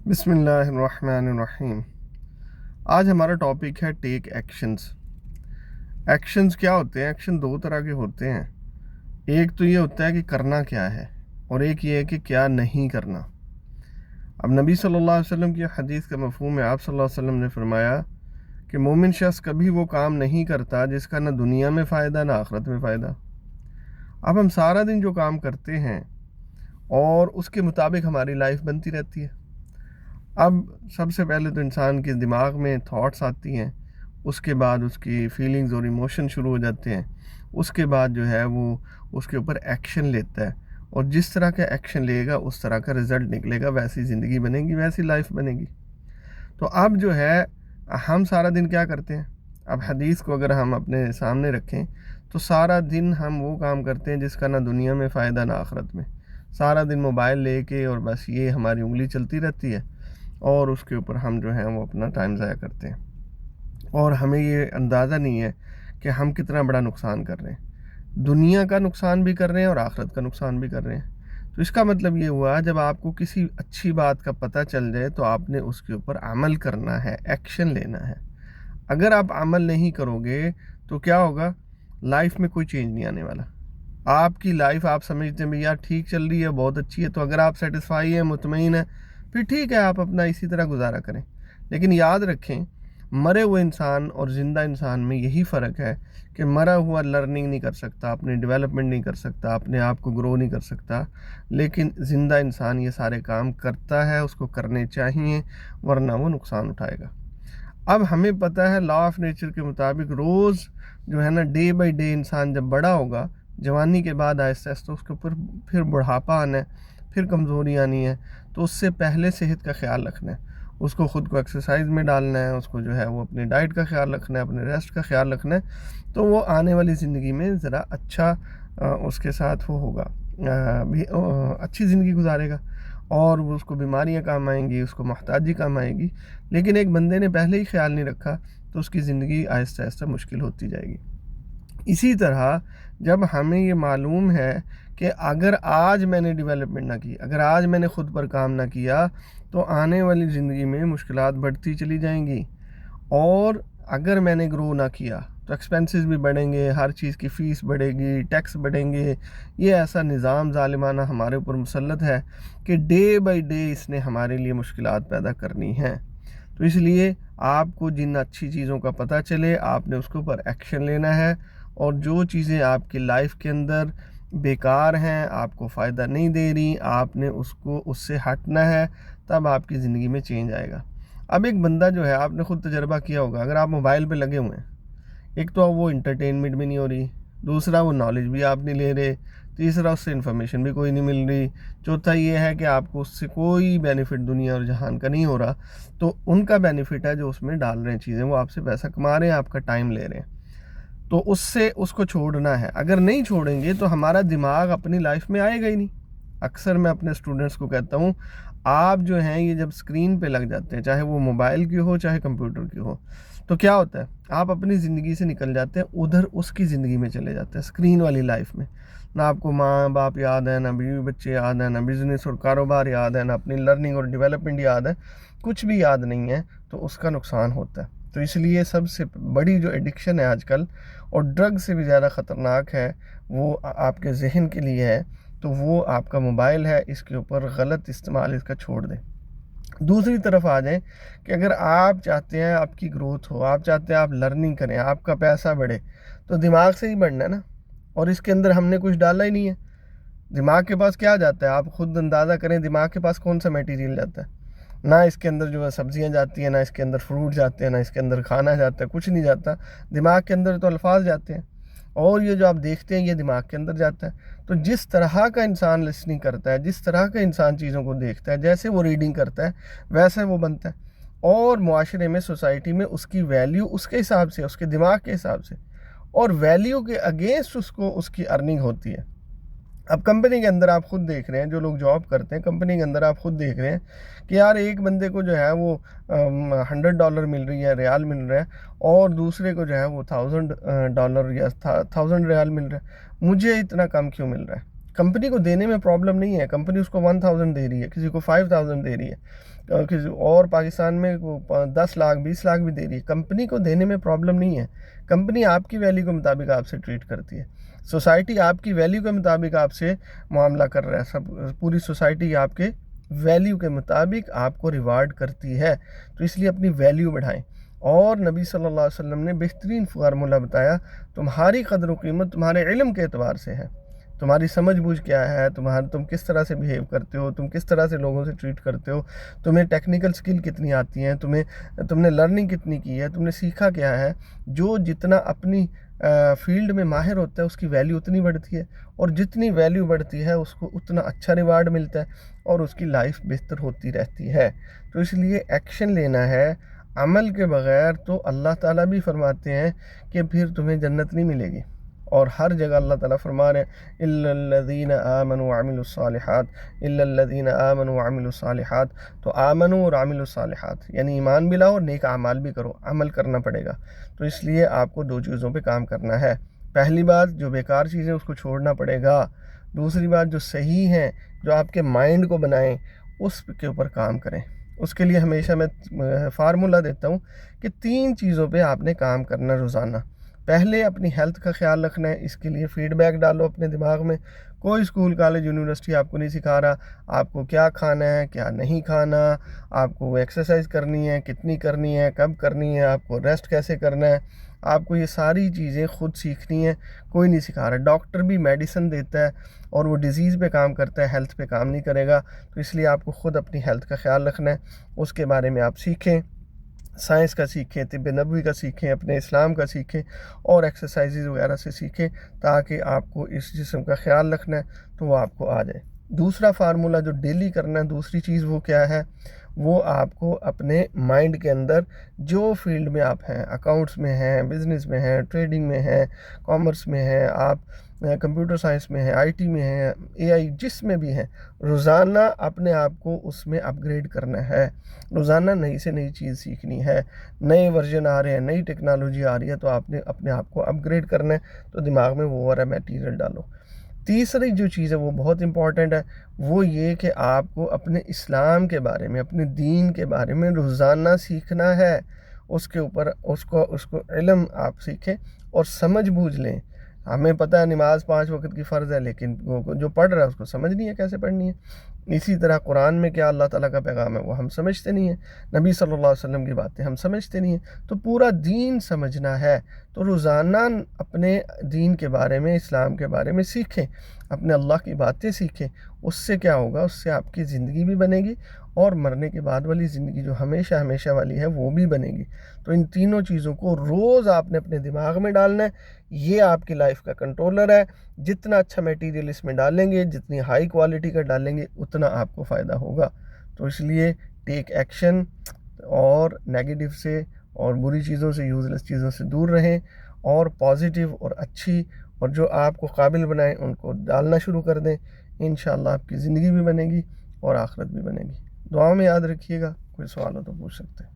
बिस्मिल्लाहिर्रहमानिर्रहीम। आज हमारा टॉपिक है टेक एक्शंस। एक्शंस क्या होते हैं? एक्शन दो तरह के होते हैं। एक तो ये होता है कि करना क्या है, और एक ये है कि क्या नहीं करना। अब नबी सल्लल्लाहु अलैहि वसल्लम की हदीस का मफहूम है। आप सल्लल्लाहु अलैहि वसल्लम ने फरमाया कि मोमिन शख्स कभी वो काम नहीं करता जिसका ना दुनिया में फ़ायदा ना आखिरत में फ़ायदा। अब हम सारा दिन जो काम करते हैं और उसके मुताबिक हमारी लाइफ बनती रहती है। अब सबसे पहले तो इंसान के दिमाग में थॉट्स आती हैं, उसके बाद उसकी फीलिंग्स और इमोशन शुरू हो जाते हैं, उसके बाद जो है वो उसके ऊपर एक्शन लेता है, और जिस तरह का एक्शन लेगा उस तरह का रिज़ल्ट निकलेगा, वैसी ज़िंदगी बनेगी, वैसी लाइफ बनेगी। तो अब जो है हम सारा दिन क्या करते हैं? अब हदीस को अगर हम अपने सामने रखें तो सारा दिन हम वो काम करते हैं जिसका ना दुनिया में फ़ायदा ना आखिरत में। सारा दिन मोबाइल लेके और बस ये हमारी उंगली चलती रहती है, और उसके ऊपर हम जो है वो अपना टाइम ज़ाया करते हैं, और हमें ये अंदाज़ा नहीं है कि हम कितना बड़ा नुकसान कर रहे हैं। दुनिया का नुकसान भी कर रहे हैं और आखिरत का नुकसान भी कर रहे हैं। तो इसका मतलब ये हुआ, जब आपको किसी अच्छी बात का पता चल जाए तो आपने उसके ऊपर अमल करना है, एक्शन लेना है। अगर आप अमल नहीं करोगे तो क्या होगा? लाइफ में कोई चेंज नहीं आने वाला। आपकी लाइफ आप समझते हैं भाई यार ठीक चल रही है, बहुत अच्छी है, तो अगर आप सेटिस्फाई हैं, मुतमईन है, फिर ठीक है, आप अपना इसी तरह गुजारा करें। लेकिन याद रखें, मरे हुए इंसान और ज़िंदा इंसान में यही फ़र्क है कि मरा हुआ लर्निंग नहीं कर सकता, अपनी डेवलपमेंट नहीं कर सकता, अपने आप को ग्रो नहीं कर सकता, लेकिन ज़िंदा इंसान ये सारे काम करता है, उसको करने चाहिए, वरना वो नुकसान उठाएगा। अब हमें पता है लॉ ऑफ नेचर के मुताबिक रोज़ जो है ना, डे बाय डे इंसान जब बड़ा होगा, जवानी के बाद आहिस्ता आहिस्ता उसके ऊपर फिर बुढ़ापा आना है, फिर कमज़ोरी आनी है। तो उससे पहले सेहत का ख्याल रखना है, उसको ख़ुद को एक्सरसाइज में डालना है, उसको जो है वो अपनी डाइट का ख्याल रखना है, अपने रेस्ट का ख्याल रखना है। तो वो आने वाली ज़िंदगी में ज़रा अच्छा उसके साथ वो होगा, अच्छी ज़िंदगी गुजारेगा, और वो उसको बीमारियां काम आएंगी, उसको मोहताजी काम आएगी। लेकिन एक बंदे ने पहले ही ख्याल नहीं रखा तो उसकी ज़िंदगी आहिस्ता आहिस्ता मुश्किल होती जाएगी। इसी तरह जब हमें ये मालूम है कि अगर आज मैंने डेवलपमेंट ना की, अगर आज मैंने ख़ुद पर काम ना किया, तो आने वाली ज़िंदगी में मुश्किलात बढ़ती चली जाएंगी, और अगर मैंने ग्रो ना किया तो एक्सपेंसेस भी बढ़ेंगे, हर चीज़ की फ़ीस बढ़ेगी, टैक्स बढ़ेंगे। ये ऐसा निज़ाम ज़ालिमाना हमारे ऊपर मुसल्लत है कि डे बाय डे इसने हमारे लिए मुश्किलात पैदा करनी हैं। तो इसलिए आपको जिन अच्छी चीज़ों का पता चले, आपने उसके ऊपर एक्शन लेना है, और जो चीज़ें आपकी लाइफ के अंदर बेकार हैं, आपको फ़ायदा नहीं दे रही, आपने उससे हटना है, तब आपकी ज़िंदगी में चेंज आएगा। अब एक बंदा जो है, आपने ख़ुद तजर्बा किया होगा, अगर आप मोबाइल पे लगे हुए हैं, एक तो वो इंटरटेनमेंट भी नहीं हो रही, दूसरा वो नॉलेज भी आप नहीं ले रहे, तीसरा उससे इन्फॉर्मेशन भी कोई नहीं मिल रही, चौथा ये है कि आपको उससे कोई बेनिफिट दुनिया और जहान का नहीं हो रहा। तो उनका बेनिफिट है जो उसमें डाल रहे हैं चीज़ें, वो आपसे पैसा कमा रहे हैं, आपका टाइम ले रहे हैं, तो उससे उसको छोड़ना है। अगर नहीं छोड़ेंगे तो हमारा दिमाग अपनी लाइफ में आएगा ही नहीं। अक्सर मैं अपने स्टूडेंट्स को कहता हूँ, आप जो हैं ये जब स्क्रीन पे लग जाते हैं, चाहे वो मोबाइल की हो चाहे कंप्यूटर की हो, तो क्या होता है, आप अपनी ज़िंदगी से निकल जाते हैं, उधर उसकी ज़िंदगी में चले जाते हैं, स्क्रीन वाली लाइफ में। ना आपको माँ बाप याद है, ना बीवी बच्चे याद है, ना बिज़नेस और कारोबार याद है, ना अपनी लर्निंग और डेवलपमेंट याद है, कुछ भी याद नहीं है, तो उसका नुकसान होता है। तो इसलिए सबसे बड़ी जो एडिक्शन है आजकल, और ड्रग से भी ज़्यादा ख़तरनाक है, वो आपके जहन के लिए है, तो वो आपका मोबाइल है। इसके ऊपर गलत इस्तेमाल इसका छोड़ दें। दूसरी तरफ आ जाएं कि अगर आप चाहते हैं आपकी ग्रोथ हो, आप चाहते हैं आप लर्निंग करें, आपका पैसा बढ़े, तो दिमाग से ही बढ़ना है ना, और इसके अंदर हमने कुछ डाला ही नहीं है। दिमाग के पास क्या जाता है, आप खुद अंदाज़ा करें, दिमाग के पास कौन सा मटेरियल जाता है? ना इसके अंदर जो है सब्जियां जाती हैं, ना इसके अंदर फ्रूट जाते हैं, ना इसके अंदर खाना जाता है, कुछ नहीं जाता। दिमाग के अंदर तो अल्फाज जाते हैं, और ये जो आप देखते हैं ये दिमाग के अंदर जाता है। तो जिस तरह का इंसान लिसनिंग करता है, जिस तरह का इंसान चीज़ों को देखता है, जैसे वो रीडिंग करता है, वैसे वो बनता है, और मुआशरे में, सोसाइटी में उसकी वैल्यू उसके हिसाब से, उसके दिमाग के हिसाब से, और वैल्यू के अगेंस्ट उसको उसकी अर्निंग होती है। अब कंपनी के अंदर आप खुद देख रहे हैं, जो लोग जॉब करते हैं कंपनी के अंदर, आप खुद देख रहे हैं कि यार एक बंदे को जो है वो $100 मिल रही है, रियाल मिल रहा है, और दूसरे को जो है वो $1000 या $1000 रियाल मिल रहा है। मुझे इतना कम क्यों मिल रहा है? कंपनी को देने में प्रॉब्लम नहीं है, कंपनी उसको 1000 दे रही है, किसी को 5000 दे रही है, किसी और पाकिस्तान में 10 लाख 20 लाख भी दे रही है, कंपनी को देने में प्रॉब्लम नहीं है। कंपनी आपकी वैल्यू के मुताबिक आपसे ट्रीट करती है, सोसाइटी आपकी वैल्यू के मुताबिक आपसे मामला कर रहा है, सब पूरी सोसाइटी आपके वैल्यू के मुताबिक आपको रिवार्ड करती है। तो इसलिए अपनी वैल्यू बढ़ाएं। और नबी सल्लल्लाहु अलैहि वसल्लम ने बेहतरीन फार्मूला बताया, तुम्हारी कदर व कीमत तुम्हारे इल्म के एतबार से है, तुम्हारी समझ बूझ क्या है, तुम किस तरह से बिहेव करते हो, तुम किस तरह से लोगों से ट्रीट करते हो, तुम्हें टेक्निकल स्किल कितनी आती हैं, तुमने लर्निंग कितनी की है, तुमने सीखा क्या है। जो जितना अपनी फील्ड में माहिर होता है उसकी वैल्यू उतनी बढ़ती है, और जितनी वैल्यू बढ़ती है उसको उतना अच्छा रिवार्ड मिलता है और उसकी लाइफ बेहतर होती रहती है। तो इसलिए एक्शन लेना है। अमल के बग़ैर तो अल्लाह ताला भी फरमाते हैं कि फिर तुम्हें जन्नत नहीं मिलेगी। और हर जगह अल्लाह ताला फरमा रहे हैं इल्लल्लज़ीना आमनू व अमिलुस्सालिहात, इल्लल्लज़ीना आमनू व अमिलुस्सालिहात। तो आमनू और अमिलुस्सालिहात यानी ईमान भी लाओ और नेक अमाल भी करो, अमल करना पड़ेगा। तो इसलिए आपको दो चीज़ों पे काम करना है। पहली बात, जो बेकार चीज़ें उसको छोड़ना पड़ेगा। दूसरी बात, जो सही हैं, जो आपके माइंड को बनाएं, उस के ऊपर काम करें। उसके लिए हमेशा मैं फार्मूला देता हूँ कि 3 चीज़ों पे आपने काम करना रोज़ाना। पहले अपनी हेल्थ का ख्याल रखना है, इसके लिए फ़ीडबैक डालो अपने दिमाग में। कोई स्कूल कॉलेज यूनिवर्सिटी आपको नहीं सिखा रहा आपको क्या खाना है क्या नहीं खाना, आपको एक्सरसाइज करनी है कितनी करनी है कब करनी है, आपको रेस्ट कैसे करना है, आपको ये सारी चीज़ें खुद सीखनी है। कोई नहीं सिखा रहा। डॉक्टर भी मेडिसिन देता है और वो डिज़ीज़ पे काम करता है, हेल्थ पे काम नहीं करेगा। तो इसलिए आपको ख़ुद अपनी हेल्थ का ख्याल रखना है, उसके बारे में आप सीखें, साइंस का सीखें, तिब्ब नबवी का सीखें, अपने इस्लाम का सीखें और एक्सरसाइजेज़ वगैरह से सीखें, ताकि आपको इस जिस्म का ख्याल रखना है तो वो आपको आ जाए। दूसरा फार्मूला जो डेली करना है, दूसरी चीज़ वो क्या है, वो आपको अपने माइंड के अंदर जो फील्ड में आप हैं, अकाउंट्स में हैं, बिज़नेस में हैं, ट्रेडिंग में हैं, कॉमर्स में हैं, आप कंप्यूटर साइंस में हैं, आईटी में हैं, एआई जिस में भी हैं, रोज़ाना अपने आप को उसमें अपग्रेड करना है। रोज़ाना नई से नई चीज़ सीखनी है। नए वर्जन आ रहे हैं, नई टेक्नोलॉजी आ रही है, तो आपने अपने आप को अपग्रेड करना है। तो दिमाग में वो वाला मटेरियल डालो। तीसरी जो चीज़ है वो बहुत इम्पॉर्टेंट है, वो ये कि आपको अपने इस्लाम के बारे में, अपने दीन के बारे में रोज़ाना सीखना है। उसके ऊपर उसको इल्म आप सीखें और समझ बूझ लें। हमें पता है नमाज 5 वक्त की फ़र्ज़ है, लेकिन वो जो पढ़ रहा है उसको समझ नहीं है कैसे पढ़नी है। इसी तरह कुरान में क्या अल्लाह ताला का पैगाम है वो हम समझते नहीं हैं, नबी सल्लल्लाहु अलैहि वसल्लम की बातें हम समझते नहीं हैं। तो पूरा दीन समझना है तो रोज़ाना अपने दीन के बारे में, इस्लाम के बारे में सीखें, अपने अल्लाह की बातें सीखें। उससे क्या होगा, उससे आपकी ज़िंदगी भी बनेगी और मरने के बाद वाली ज़िंदगी जो हमेशा हमेशा वाली है वो भी बनेगी। तो इन तीनों चीज़ों को रोज़ आपने अपने दिमाग में डालना है। ये आपकी लाइफ का कंट्रोलर है। जितना अच्छा मटेरियल इसमें डालेंगे, जितनी हाई क्वालिटी का डालेंगे, उतना आपको फ़ायदा होगा। तो इसलिए टेक एक्शन और नेगेटिव से और बुरी चीज़ों से, यूज़लेस चीज़ों से दूर रहें और पॉजिटिव और अच्छी और जो आपको काबिल बनाएं उनको डालना शुरू कर दें। इंशाअल्लाह आपकी ज़िंदगी भी बनेगी और आखिरत भी बनेगी। दुआ में याद रखिएगा। कोई सवाल हो तो पूछ सकते हैं।